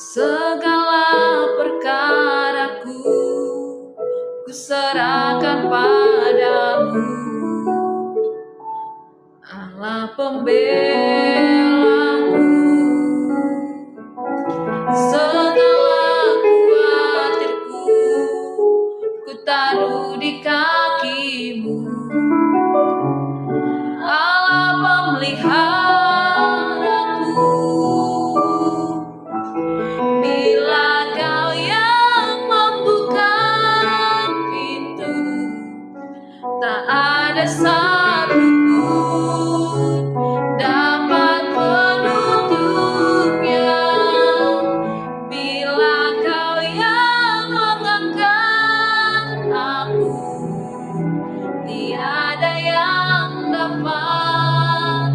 Segala perkaraku ku serahkan padamu, Allah pembelaku. Segala khawatirku ku taruh di kakimu, Allah pemeliharaku. Bila Kau yang membuka pintu, tak ada satupun dapat menutupnya. Bila Kau yang mengangkat aku, tiada yang dapat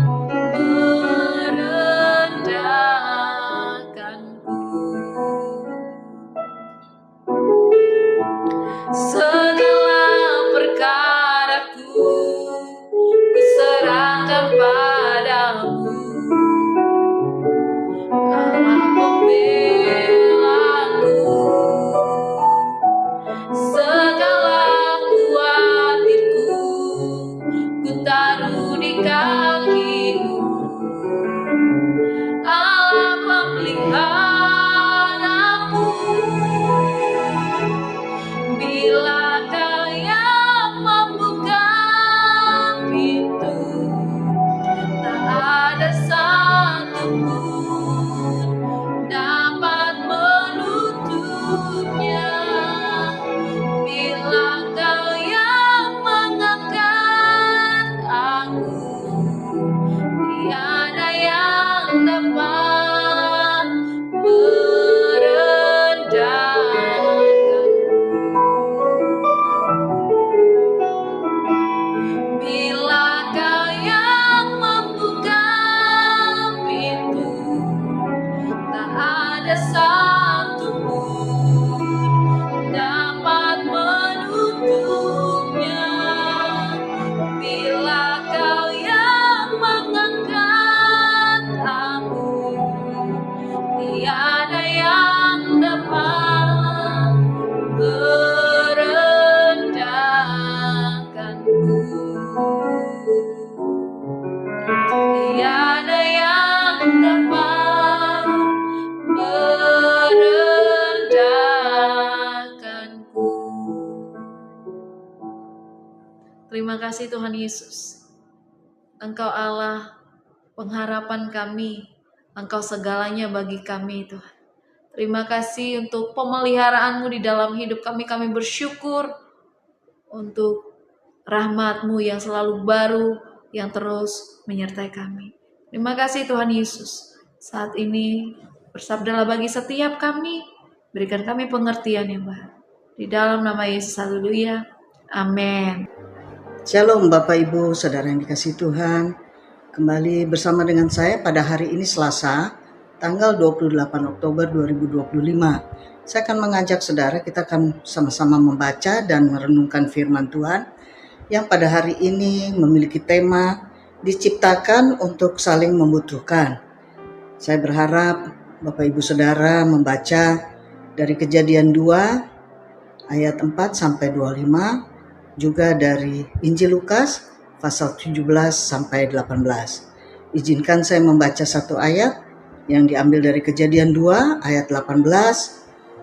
merendahkanku. Segala perkaraku ku serahkan padamu, Allah pembelaku. Segala khawatirku ku taruh di kakimu, Allah pemeliharaku. Bila Kau yang membuka pintu, tak ada satupun dapat menutupnya. Bila Kau yang mengangkat aku, tiada yang dapat merendahkanku. Bila Kau yang membuka pintu, tak ada satupun dapat menutupnya. Bila Kau yang mengangkat aku, tiada yang dapat merendahkanku. Tiada yang dapat merendahkanku. Terima kasih Tuhan Yesus. Engkau Allah pengharapan kami, Engkau segalanya bagi kami Tuhan. Terima kasih untuk pemeliharaan-Mu di dalam hidup kami. Kami bersyukur untuk rahmat-Mu yang selalu baru, yang terus menyertai kami. Terima kasih Tuhan Yesus. Saat ini bersabdalah bagi setiap kami, berikan kami pengertian yang baru. Di dalam nama Yesus, haleluya. Amin. Shalom Bapak Ibu, Saudara yang dikasihi Tuhan. Kembali bersama dengan saya pada hari ini Selasa, tanggal 28 Oktober 2025. Saya akan mengajak saudara, kita akan sama-sama membaca dan merenungkan firman Tuhan yang pada hari ini memiliki tema diciptakan untuk saling membutuhkan. Saya berharap Bapak Ibu Saudara membaca dari Kejadian 2 ayat 4 sampai 25, juga dari Injil Lukas pasal 17 sampai 18. Izinkan saya membaca satu ayat yang diambil dari Kejadian 2 ayat 18.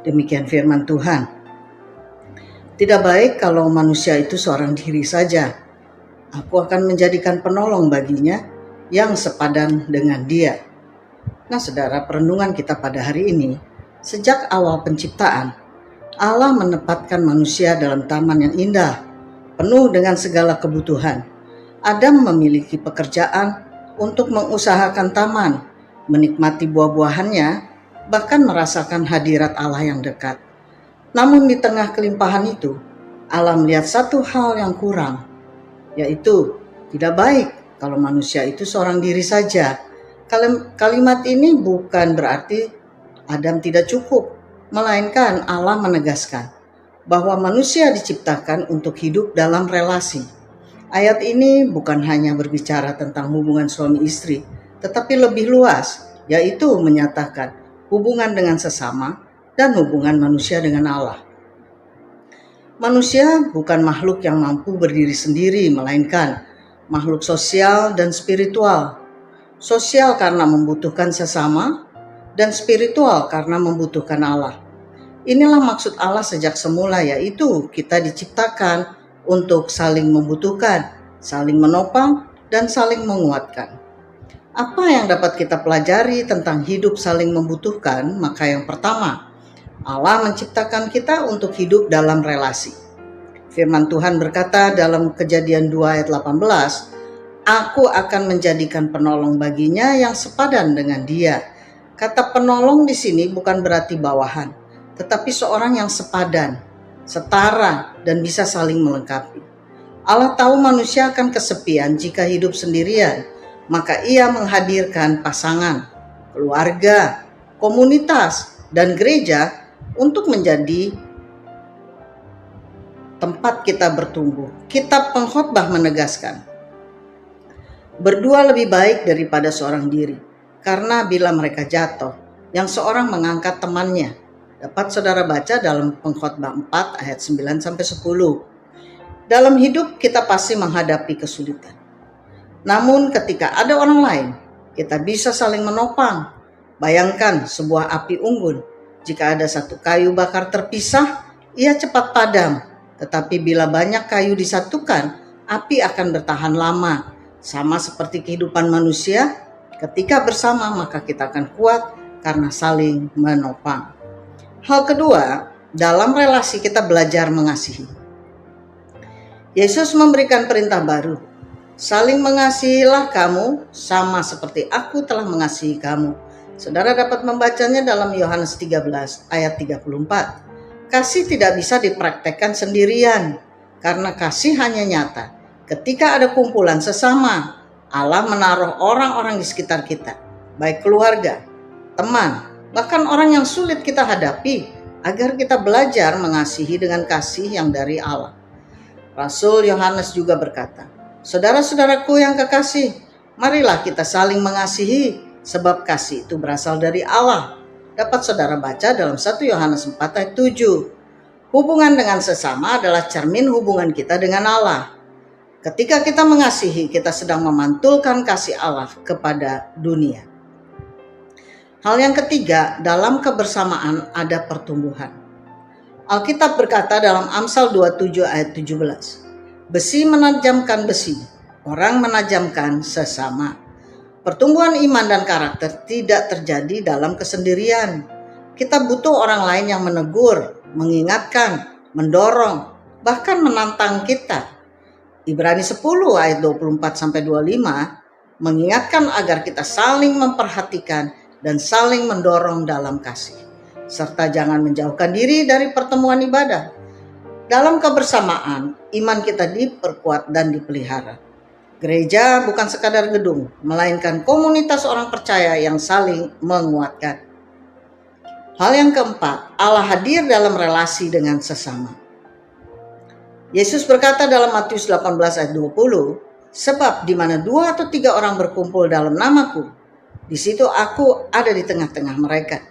Demikian firman Tuhan. Tidak baik kalau manusia itu seorang diri saja. Aku akan menjadikan penolong baginya yang sepadan dengan dia. Nah saudara, perenungan kita pada hari ini, sejak awal penciptaan, Allah menempatkan manusia dalam taman yang indah, penuh dengan segala kebutuhan. Adam memiliki pekerjaan untuk mengusahakan taman, menikmati buah-buahannya, bahkan merasakan hadirat Allah yang dekat. Namun di tengah kelimpahan itu, Allah melihat satu hal yang kurang, yaitu tidak baik kalau manusia itu seorang diri saja. Kalimat ini bukan berarti Adam tidak cukup, melainkan Allah menegaskan bahwa manusia diciptakan untuk hidup dalam relasi. Ayat ini bukan hanya berbicara tentang hubungan suami istri, tetapi lebih luas, yaitu menyatakan hubungan dengan sesama, dan hubungan manusia dengan Allah. Manusia bukan makhluk yang mampu berdiri sendiri, melainkan makhluk sosial dan spiritual. Sosial karena membutuhkan sesama, dan spiritual karena membutuhkan Allah. Inilah maksud Allah sejak semula, yaitu kita diciptakan untuk saling membutuhkan, saling menopang, dan saling menguatkan. Apa yang dapat kita pelajari tentang hidup saling membutuhkan? Maka yang pertama, Allah menciptakan kita untuk hidup dalam relasi. Firman Tuhan berkata dalam Kejadian 2 ayat 18, Aku akan menjadikan penolong baginya yang sepadan dengan dia. Kata penolong di sini bukan berarti bawahan, tetapi seorang yang sepadan, setara, dan bisa saling melengkapi. Allah tahu manusia akan kesepian jika hidup sendirian, maka Ia menghadirkan pasangan, keluarga, komunitas, dan gereja untuk menjadi tempat kita bertumbuh. Kitab Pengkhotbah menegaskan, berdua lebih baik daripada seorang diri, karena bila mereka jatuh, yang seorang mengangkat temannya. Dapat saudara baca dalam Pengkhotbah 4 ayat 9-10. Dalam hidup kita pasti menghadapi kesulitan. Namun ketika ada orang lain, kita bisa saling menopang. Bayangkan sebuah api unggun. Jika ada satu kayu bakar terpisah, ia cepat padam. Tetapi bila banyak kayu disatukan, api akan bertahan lama. Sama seperti kehidupan manusia, ketika bersama maka kita akan kuat karena saling menopang. Hal kedua, dalam relasi kita belajar mengasihi. Yesus memberikan perintah baru, saling mengasihilah kamu sama seperti aku telah mengasihi kamu. Saudara dapat membacanya dalam Yohanes 13 ayat 34. Kasih tidak bisa dipraktekkan sendirian, karena kasih hanya nyata ketika ada kumpulan sesama. Allah menaruh orang-orang di sekitar kita, baik keluarga, teman, bahkan orang yang sulit kita hadapi, agar kita belajar mengasihi dengan kasih yang dari Allah. Rasul Yohanes juga berkata, saudara-saudaraku yang kekasih, marilah kita saling mengasihi, sebab kasih itu berasal dari Allah. Dapat saudara baca dalam 1 Yohanes 4 ayat 7. Hubungan dengan sesama adalah cermin hubungan kita dengan Allah. Ketika kita mengasihi, kita sedang memantulkan kasih Allah kepada dunia. Hal yang ketiga, dalam kebersamaan ada pertumbuhan. Alkitab berkata dalam Amsal 27 ayat 17, besi menajamkan besi, orang menajamkan sesama. Pertumbuhan iman dan karakter tidak terjadi dalam kesendirian. Kita butuh orang lain yang menegur, mengingatkan, mendorong, bahkan menantang kita. Ibrani 10 ayat 24-25 mengingatkan agar kita saling memperhatikan dan saling mendorong dalam kasih, serta jangan menjauhkan diri dari pertemuan ibadah. Dalam kebersamaan, iman kita diperkuat dan dipelihara. Gereja bukan sekadar gedung, melainkan komunitas orang percaya yang saling menguatkan. Hal yang keempat, Allah hadir dalam relasi dengan sesama. Yesus berkata dalam Matius 18 ayat 20, sebab di mana 2 atau 3 orang berkumpul dalam namaku, di situ aku ada di tengah-tengah mereka.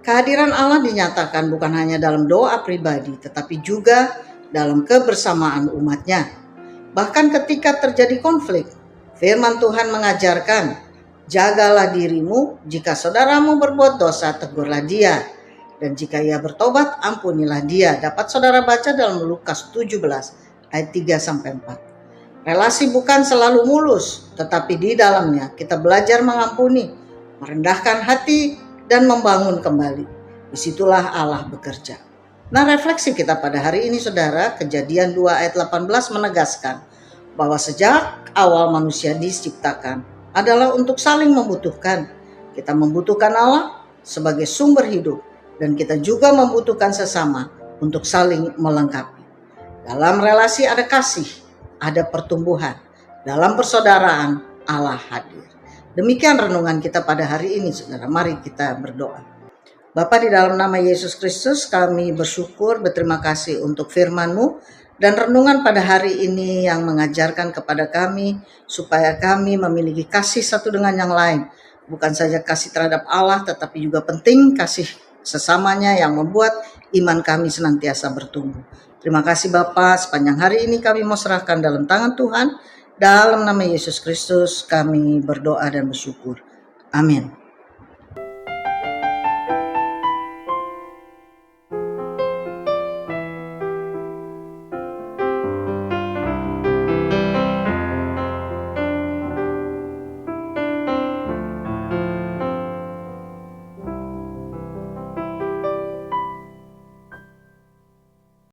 Kehadiran Allah dinyatakan bukan hanya dalam doa pribadi, tetapi juga dalam kebersamaan umatnya. Bahkan ketika terjadi konflik, firman Tuhan mengajarkan, jagalah dirimu, jika saudaramu berbuat dosa, tegurlah dia. Dan jika ia bertobat, ampunilah dia. Dapat saudara baca dalam Lukas 17 ayat 3-4. Relasi bukan selalu mulus, tetapi di dalamnya kita belajar mengampuni, merendahkan hati, dan membangun kembali. Disitulah Allah bekerja. Nah, refleksi kita pada hari ini saudara, Kejadian 2 ayat 18 menegaskan bahwa sejak awal manusia diciptakan adalah untuk saling membutuhkan. Kita membutuhkan Allah sebagai sumber hidup, dan kita juga membutuhkan sesama untuk saling melengkapi. Dalam relasi ada kasih, ada pertumbuhan. Dalam persaudaraan Allah hadir. Demikian renungan kita pada hari ini saudara. Mari kita berdoa. Bapa, di dalam nama Yesus Kristus kami bersyukur, berterima kasih untuk firman-Mu dan renungan pada hari ini yang mengajarkan kepada kami supaya kami memiliki kasih satu dengan yang lain, Bukan saja kasih terhadap Allah, tetapi juga penting kasih sesamanya yang membuat iman kami senantiasa bertumbuh. Terima kasih Bapak, sepanjang hari ini kami mau serahkan dalam tangan Tuhan. Dalam nama Yesus Kristus kami berdoa dan bersyukur. Amin.